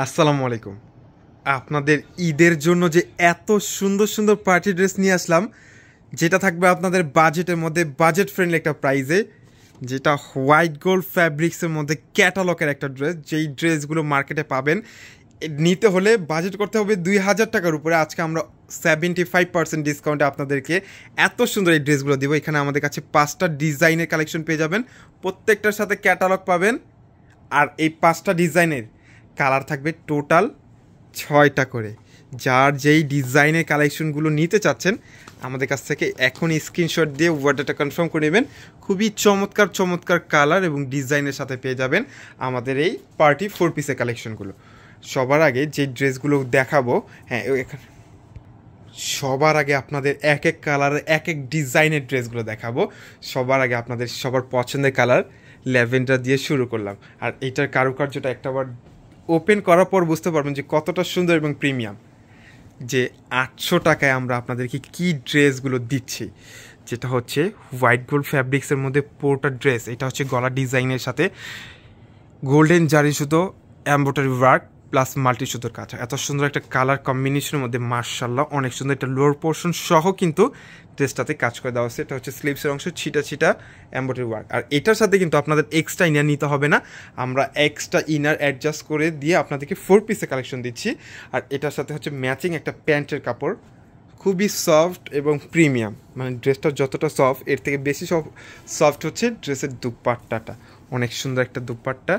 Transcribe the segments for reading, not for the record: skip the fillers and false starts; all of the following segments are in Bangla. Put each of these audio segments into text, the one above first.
আসসালামু আলাইকুম। আপনাদের ঈদের জন্য যে এত সুন্দর সুন্দর পার্টি ড্রেস নিয়ে আসলাম, যেটা থাকবে আপনাদের বাজেটের মধ্যে, বাজেট ফ্রেন্ডলি একটা প্রাইসে, যেটা হোয়াইট গোল্ড ফ্যাব্রিক্সের মধ্যে ক্যাটালগের একটা ড্রেস। যেই ড্রেসগুলো মার্কেটে পাবেন, নিতে হলে বাজেট করতে হবে 2000 টাকার উপরে। আজকে আমরা 75% ডিসকাউন্টে আপনাদেরকে এত সুন্দর এই ড্রেসগুলো দিব। এখানে আমাদের কাছে 5টা ডিজাইনের কালেকশন পেয়ে যাবেন, প্রত্যেকটার সাথে ক্যাটালগ পাবেন। আর এই 5টা ডিজাইনের কালার থাকবে টোটাল 6টা করে। যার যেই ডিজাইনের কালেকশনগুলো নিতে চাচ্ছেন, আমাদের কাছ থেকে এখনই স্ক্রিনশট দিয়ে অর্ডারটা কনফার্ম করে নেবেন। খুবই চমৎকার চমৎকার কালার এবং ডিজাইনের সাথে পেয়ে যাবেন আমাদের এই পার্টি 4 পিসের কালেকশনগুলো। সবার আগে যে ড্রেসগুলো দেখাবো, হ্যাঁ, সবার আগে আপনাদের এক এক কালারের এক এক ডিজাইনের ড্রেসগুলো দেখাবো। সবার আগে আপনাদের সবার পছন্দের কালার ল্যাভেন্ডার দিয়ে শুরু করলাম। আর এটার কারুকার্যটা একটাবার ওপেন করার পর বুঝতে পারবেন যে কতটা সুন্দর এবং প্রিমিয়াম। যে 800 টাকায় আমরা আপনাদেরকে কী ড্রেসগুলো দিচ্ছি, যেটা হচ্ছে হোয়াইট গোল্ড ফ্যাব্রিক্সের মধ্যে পোর্টার ড্রেস। এটা হচ্ছে গলা ডিজাইনের সাথে গোল্ডেন জারি সুতো, এমব্রয়ডারি ওয়ার্ক প্লাস মাল্টি সুতোর কাজ। এত সুন্দর একটা কালার কম্বিনেশনের মধ্যে মার্শাল্লাহ অনেক সুন্দর একটা লোয়ার পোর্শন সহ কিন্তু ড্রেসটাতে কাজ করে দেওয়া হচ্ছে। এটা হচ্ছে স্লিভসের অংশ, ছিটা ছিটা এমব্রয়ডারি ওয়ার্ক। আর এটার সাথে কিন্তু আপনাদের এক্সট্রা ইনার নিতে হবে না, আমরা এক্সট্রা ইনার অ্যাডজাস্ট করে দিয়ে আপনাদেরকে 4 পিসে কালেকশন দিচ্ছি। আর এটার সাথে হচ্ছে ম্যাচিং একটা প্যান্টের কাপড়, খুবই সফট এবং প্রিমিয়াম। মানে ড্রেসটা যতটা সফট, এর থেকে বেশি সফট হচ্ছে ড্রেসের দুপাট্টাটা। অনেক সুন্দর একটা দুপাট্টা,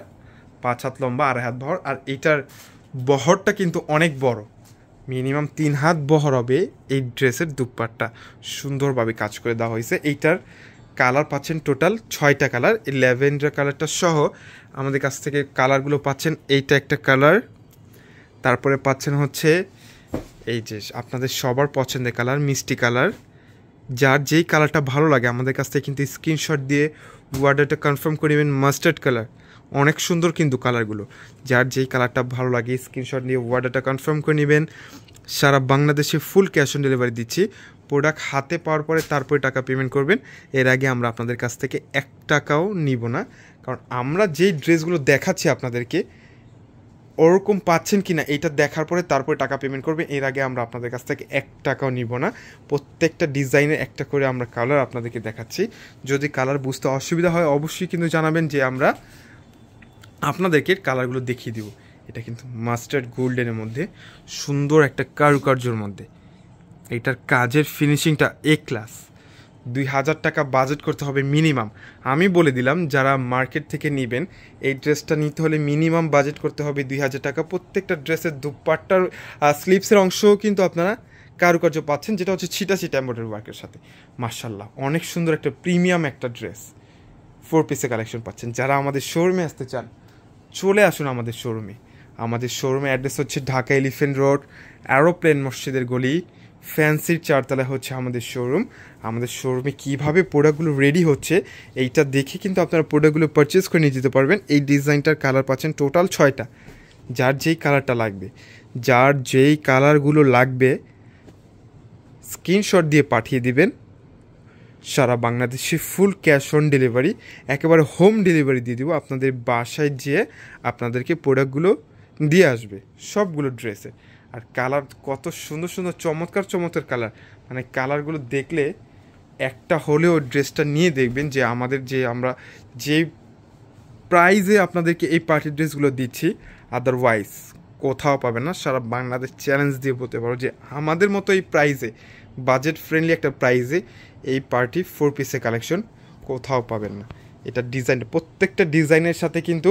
5 হাত লম্বা, 2.5 হাত বহর। আর এইটার বহরটা কিন্তু অনেক বড়, মিনিমাম 3 হাত বহর হবে এই ড্রেসের দুপাট্টা। সুন্দরভাবে কাজ করে দেওয়া হয়েছে। এইটার কালার পাচ্ছেন টোটাল 6টা কালার। এই ল্যাভেন্ডার কালারটা সহ আমাদের কাছ থেকে কালারগুলো পাচ্ছেন। এইটা একটা কালার, তারপরে পাচ্ছেন হচ্ছে এই যে আপনাদের সবার পছন্দের কালার মিষ্টি কালার। যার যেই কালারটা ভালো লাগে আমাদের কাছ থেকে কিন্তু স্ক্রিনশট দিয়ে অর্ডারটা কনফার্ম করে নেবেন। মাস্টার্ড কালার, অনেক সুন্দর কিন্তু কালারগুলো। যার যেই কালারটা ভালো লাগে স্ক্রিনশট নিয়ে অর্ডারটা কনফার্ম করে নেবেন। সারা বাংলাদেশে ফুল ক্যাশ অন ডেলিভারি দিচ্ছি। প্রোডাক্ট হাতে পাওয়ার পরে তারপরে টাকা পেমেন্ট করবেন। এর আগে আমরা আপনাদের কাছ থেকে 1 টাকাও নিব না, কারণ আমরা যেই ড্রেসগুলো দেখাচ্ছি আপনাদেরকে ওরকম পাচ্ছেন কি না এইটা দেখার পরে তারপরে টাকা পেমেন্ট করবে। এর আগে আমরা আপনাদের কাছ থেকে 1 টাকাও নিব না। প্রত্যেকটা ডিজাইনের একটা করে আমরা কালার আপনাদেরকে দেখাচ্ছি। যদি কালার বুঝতে অসুবিধা হয় অবশ্যই কিন্তু জানাবেন, যে আমরা আপনাদেরকে কালারগুলো দেখিয়ে দিব। এটা কিন্তু মাস্টার্ড গোল্ডেনের মধ্যে সুন্দর একটা কারুকার্যর মধ্যে। এইটার কাজের ফিনিশিংটা এ ক্লাস। 2000 টাকা বাজেট করতে হবে মিনিমাম। আমি বলে দিলাম, যারা মার্কেট থেকে নেবেন এই ড্রেসটা নিতে হলে মিনিমাম বাজেট করতে হবে 2000 টাকা। প্রত্যেকটা ড্রেসের দুপাট্টার স্লিভসের অংশও কিন্তু আপনারা কারুকার্য পাচ্ছেন, যেটা হচ্ছে ছিটা ছিটা এমব্রয়ডারি ওয়ার্কের সাথে। মার্শাল্লাহ অনেক সুন্দর একটা প্রিমিয়াম একটা ড্রেস 4 পিসে কালেকশন পাচ্ছেন। যারা আমাদের শোরুমে আসতে চান চলে আসুন আমাদের শোরুমে। আমাদের শোরুমের অ্যাড্রেস হচ্ছে ঢাকা এলিফেন্ট রোড, অ্যারোপ্লেন মসজিদের গলি, ফ্যান্সির 4তলায় হচ্ছে আমাদের শোরুম। আমাদের শোরুমে কীভাবে প্রোডাক্টগুলো রেডি হচ্ছে এইটা দেখে কিন্তু আপনারা প্রোডাক্টগুলো পারচেস করে নিয়ে যেতে পারবেন। এই ডিজাইনটার কালার পাচ্ছেন টোটাল 6টা। যার যেই কালারটা লাগবে, যার যেই কালারগুলো লাগবে স্ক্রিনশট দিয়ে পাঠিয়ে দিবেন। সারা বাংলাদেশে ফুল ক্যাশ অন ডেলিভারি, একেবারে হোম ডেলিভারি দিয়ে দেবো। আপনাদের বাসায় যেয়ে আপনাদেরকে প্রোডাক্টগুলো দিয়ে আসবে সবগুলো ড্রেসে। আর কালার কত সুন্দর সুন্দর চমৎকার চমৎকার কালার, মানে কালারগুলো দেখলে একটা হলেও ড্রেসটা নিয়ে দেখবেন যে আমাদের যে আমরা যে প্রাইজে আপনাদেরকে এই পার্টি ড্রেসগুলো দিচ্ছি আদারওয়াইজ কোথাও পাবে না। সারা বাংলাদেশ চ্যালেঞ্জ দিয়ে বলতে পারো যে আমাদের মতো এই প্রাইজে, বাজেট ফ্রেন্ডলি একটা প্রাইজে এই পার্টি 4 পিসের কালেকশন কোথাও পাবেন না। এটা ডিজাইন, প্রত্যেকটা ডিজাইনের সাথে কিন্তু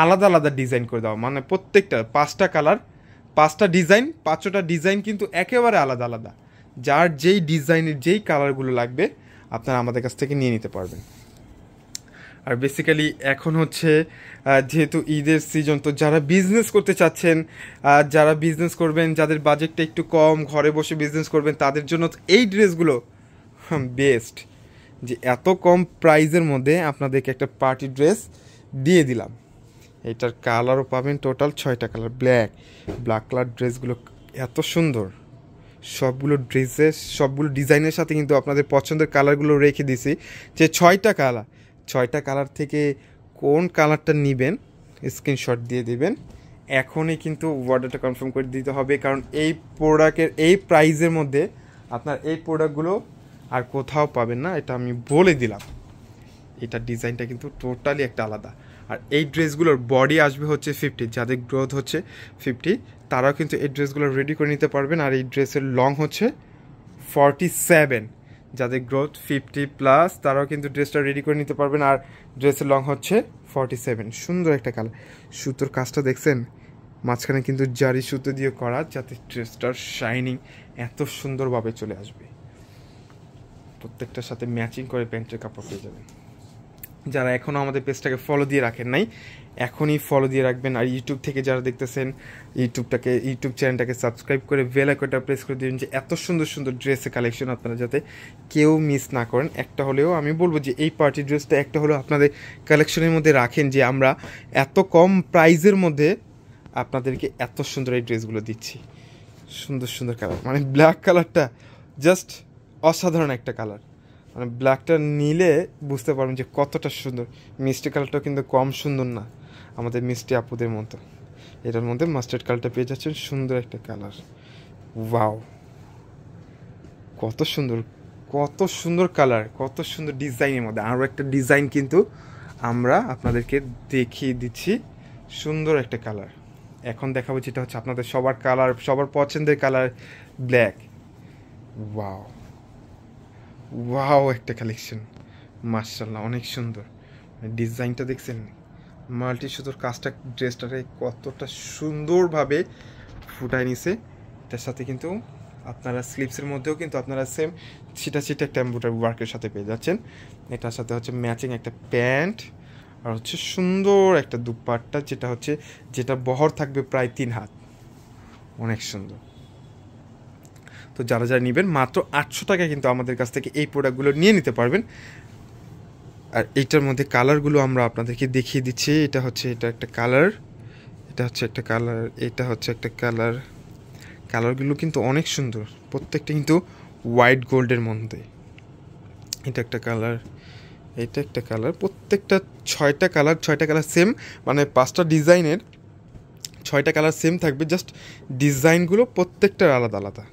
আলাদা আলাদা ডিজাইন করে দেওয়া, মানে প্রত্যেকটা 5টা কালার, 5টা ডিজাইন, 5টা ডিজাইন কিন্তু একেবারে আলাদা আলাদা। যার যেই ডিজাইনের যেই কালারগুলো লাগবে আপনারা আমাদের কাছ থেকে নিয়ে নিতে পারবেন। আর বেসিক্যালি এখন হচ্ছে যেহেতু ঈদের সিজন, তো যারা বিজনেস করতে চাচ্ছেন, যারা বিজনেস করবেন, যাদের বাজেটটা একটু কম, ঘরে বসে বিজনেস করবেন, তাদের জন্য এই ড্রেসগুলো বেস্ট। যে এত কম প্রাইজের মধ্যে আপনাদেরকে একটা পার্টি ড্রেস দিয়ে দিলাম। এটার কালারও পাবেন টোটাল 6টা কালার। ব্ল্যাক কালার ড্রেসগুলো এত সুন্দর, সবগুলো ড্রেসের সবগুলো ডিজাইনের সাথে কিন্তু আপনাদের পছন্দের কালারগুলো রেখে দিছি। যে 6টা কালার থেকে কোন কালারটা নেবেন স্ক্রিনশট দিয়ে দিবেন। এখনই কিন্তু অর্ডারটা কনফার্ম করে দিতে হবে, কারণ এই প্রোডাক্টের এই প্রাইসের মধ্যে আপনার এই প্রোডাক্টগুলো আর কোথাও পাবেন না, এটা আমি বলে দিলাম। এটার ডিজাইনটা কিন্তু টোটালি একটা আলাদা। আর এই ড্রেসগুলোর বডি আসবে হচ্ছে 50, যাদের গ্রোথ হচ্ছে 50 তারাও কিন্তু এই ড্রেসগুলো রেডি করে নিতে পারবেন। আর এই ড্রেসের লং হচ্ছে 47, যাদের গ্রোথ 50+ তারাও কিন্তু ড্রেসটা রেডি করে নিতে পারবেন। আর ড্রেসের লং হচ্ছে 47। সুন্দর একটা কালার, সুতোর কাজটা দেখছেন, মাঝখানে কিন্তু জারি সুতো দিয়ে করা, যাতে ড্রেসটার শাইনিং এত সুন্দরভাবে চলে আসবে। প্রত্যেকটার সাথে ম্যাচিং করে প্যান্টের কাপড় পেয়ে যাবেন। যারা এখনও আমাদের পেজটাকে ফলো দিয়ে রাখেন নাই, এখনই ফলো দিয়ে রাখবেন। আর ইউটিউব থেকে যারা দেখতেছেন, ইউটিউব চ্যানেলটাকে সাবস্ক্রাইব করে বেল আইকনটা প্রেস করে দিবেন, যে এত সুন্দর সুন্দর ড্রেসের কালেকশন আপনারা যাতে কেউ মিস না করেন। একটা হলেও আমি বলবো যে এই পার্টি ড্রেসটা একটা হলেও আপনাদের কালেকশনের মধ্যে রাখেন, যে আমরা এত কম প্রাইসের মধ্যে আপনাদেরকে এত সুন্দর এই ড্রেসগুলো দিচ্ছি। সুন্দর সুন্দর কালার, মানে ব্ল্যাক কালারটা জাস্ট অসাধারণ একটা কালার, মানে ব্ল্যাকটা নিলে বুঝতে পারবেন যে কতটা সুন্দর। মিষ্টি কালারটাও কিন্তু কম সুন্দর না, আমাদের মিষ্টি আপুদের মতো। এটার মধ্যে মাস্টার্ড কালারটা পেয়ে যাচ্ছেন, সুন্দর একটা কালার। ওয়াও, কত সুন্দর, কত সুন্দর কালার, কত সুন্দর ডিজাইনের মধ্যে আরও একটা ডিজাইন কিন্তু আমরা আপনাদেরকে দেখিয়ে দিচ্ছি। সুন্দর একটা কালার এখন দেখাবো, যেটা হচ্ছে আপনাদের সবার কালার, সবার পছন্দের কালার, ব্ল্যাক। ওয়াও ওয়াও, একটা কালেকশন, মাশাআল্লাহ, অনেক সুন্দর। ডিজাইনটা দেখছেন, মাল্টি সুতোর কাজটা ড্রেসটাকে কতটা সুন্দরভাবে ফুটায় নিছে। এটার সাথে কিন্তু আপনারা স্লিপসের মধ্যেও কিন্তু আপনারা সেম ছিটা ছিটা একটা এমব্রয়ডারি ওয়ার্কের সাথে পেয়ে যাচ্ছেন। এটার সাথে হচ্ছে ম্যাচিং একটা প্যান্ট, আর হচ্ছে সুন্দর একটা দুপাট্টা, যেটা বহর থাকবে প্রায় 3 হাত, অনেক সুন্দর। তো যারা যারা নেবেন মাত্র 800 টাকায় কিন্তু আমাদের কাছ থেকে এই প্রোডাক্টগুলো নিয়ে নিতে পারবেন। আর এইটার মধ্যে কালারগুলো আমরা আপনাদেরকে দেখিয়ে দিচ্ছি। এটা একটা কালার, এটা হচ্ছে একটা কালার, এটা হচ্ছে একটা কালার। কালারগুলো কিন্তু অনেক সুন্দর, প্রত্যেকটা কিন্তু হোয়াইট গোল্ডের মধ্যে। এটা একটা কালার, এটা একটা কালার, প্রত্যেকটা 6টা কালার সেম, মানে 5টা ডিজাইনের 6টা কালার সেম থাকবে, জাস্ট ডিজাইনগুলো প্রত্যেকটার আলাদা আলাদা।